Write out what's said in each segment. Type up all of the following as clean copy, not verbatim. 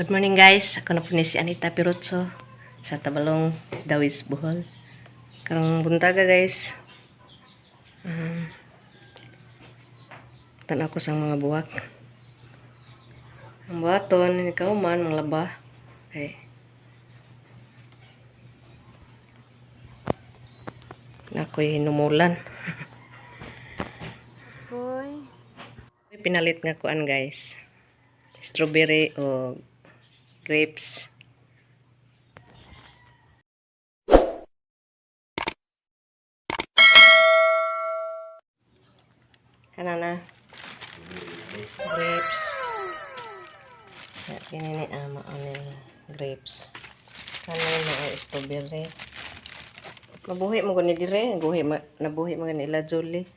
Good morning guys, ako na po ni si Anita Pirutso sa Tabalong, Dawis, Bohol. Karong buntaga guys, tanaw ko sa mga buwak. Ang buhaton, ikaw man, mga laba. Okay. Ako'y hinumulan. Pinalit nga kuan guys. Strawberry o grapes. Kanana grapes. Ini grapes. Kanana mga strawberry. Mabuhi mo gani dire, nabuhi mo gani ila Julie.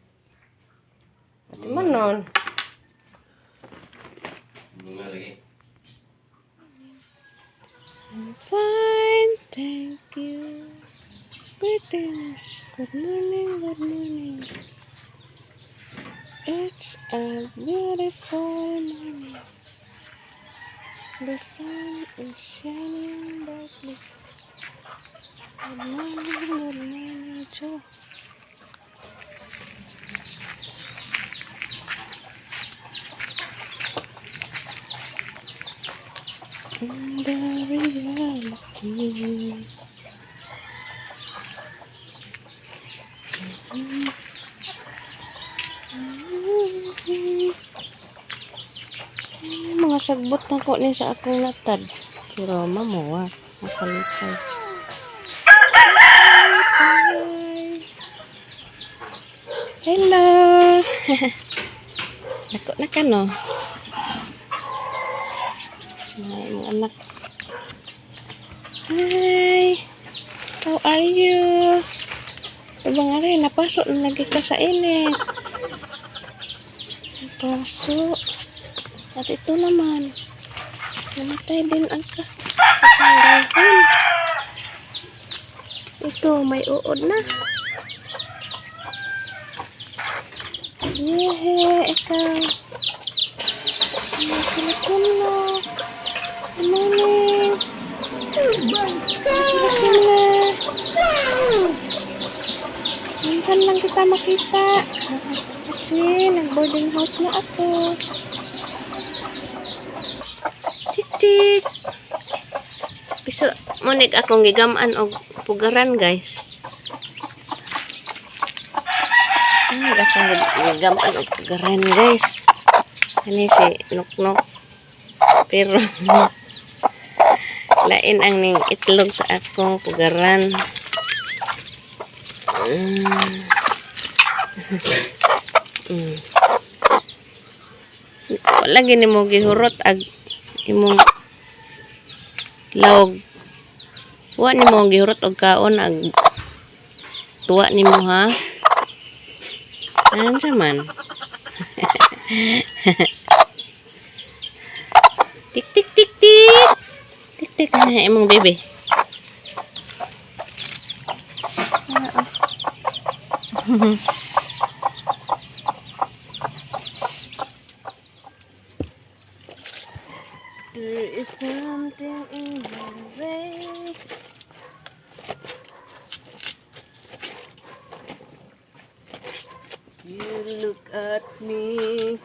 Ati man non. I'm fine, thank you. Greetings. Good morning, good morning. It's a beautiful morning. The sun is shining brightly. Good morning, Joe. In the reality. Mga sagbot na ko ni sa akong latad. Pero mamuwa. Makalipay. Hello! Nako na ka no? Ay, mga anak. Hi! How are you? Ito ba nga rin? Napasok na lagi ka sa init. Napasok. At ito naman. Namatay din ang kasanggahan. Ito, may uod na. Yehe, ikaw. Kulak-kulak. Morning. Kulak-kulak. Minsan lang kita makita. Kasi nag-boarding house na ako. Tik-tik. Piso, monig akong gigamaan og pugaran guys. Monig akong gigamaan og pugaran guys. Ini si Nuknuk. Pero lain ang ning itlog sa akong pugaran. Wala gini mo gihurot ag imong lawg. Wa ni mo gihurot og kaon ag tuwa nimo ha. Ano man? Tik tik tik tik. Tik tik imong bebe. There is something in the way. You look at me.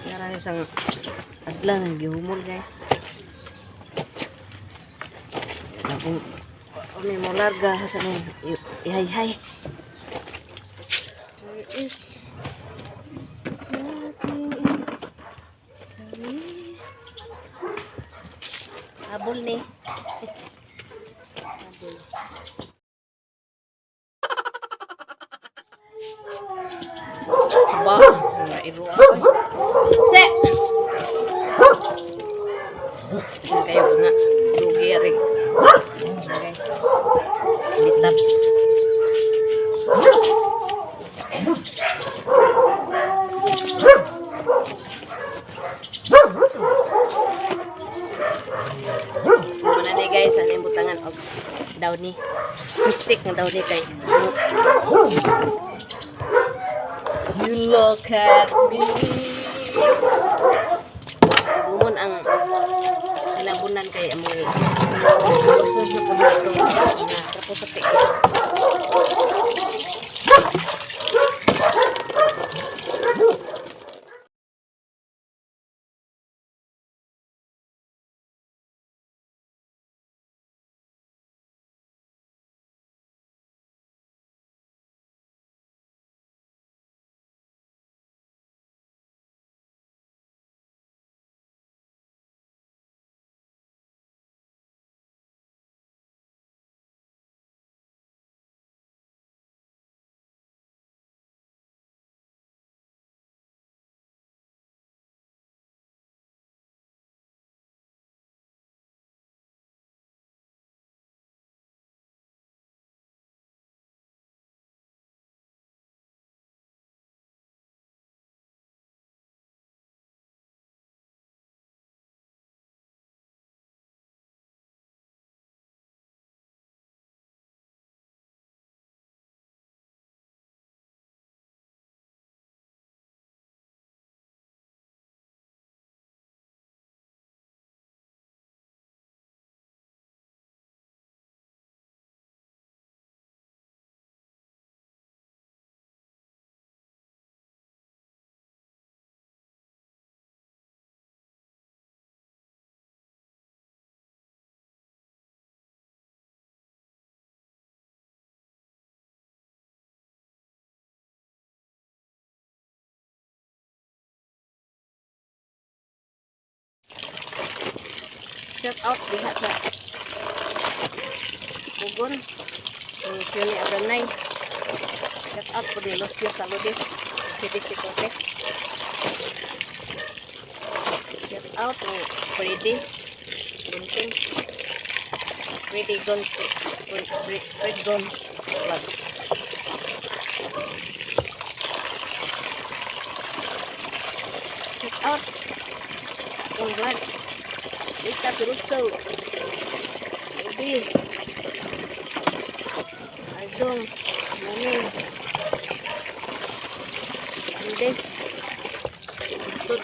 Narang isang adlang ang gihumol guys. Akong may mo larga sa nang ihay-hay. There is nothing in me. Habol ni. Habol. Coba, nairu ako. Se! Kayo nga. Lugi rin. Guys. bathtub. Muna ni guys, ano yung butangan og downy. Mistake nga downy kay. You look at me. Bumon ang labunan kay amoy. Usun na po dito na tapos sa tiik. Shout out diha sa Pugon. Siya ni Adanay. Shout out po di Lucio Saludis. CDC Cortex. Shout out ni Freddy Gunting. Freddy Gunting. Fred Guns Vlogs. Shout out yung vlogs. Lisa Pirucho, Ruby, Ardong, Mami, Andes, Tud.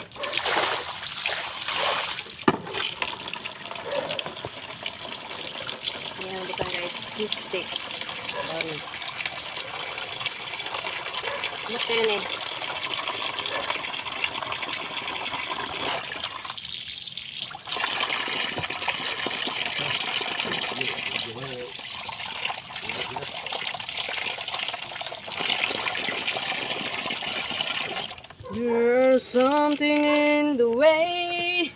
Yan, bukan guys, mistake. Ano kayo na eh? There's something in the way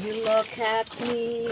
you look at me.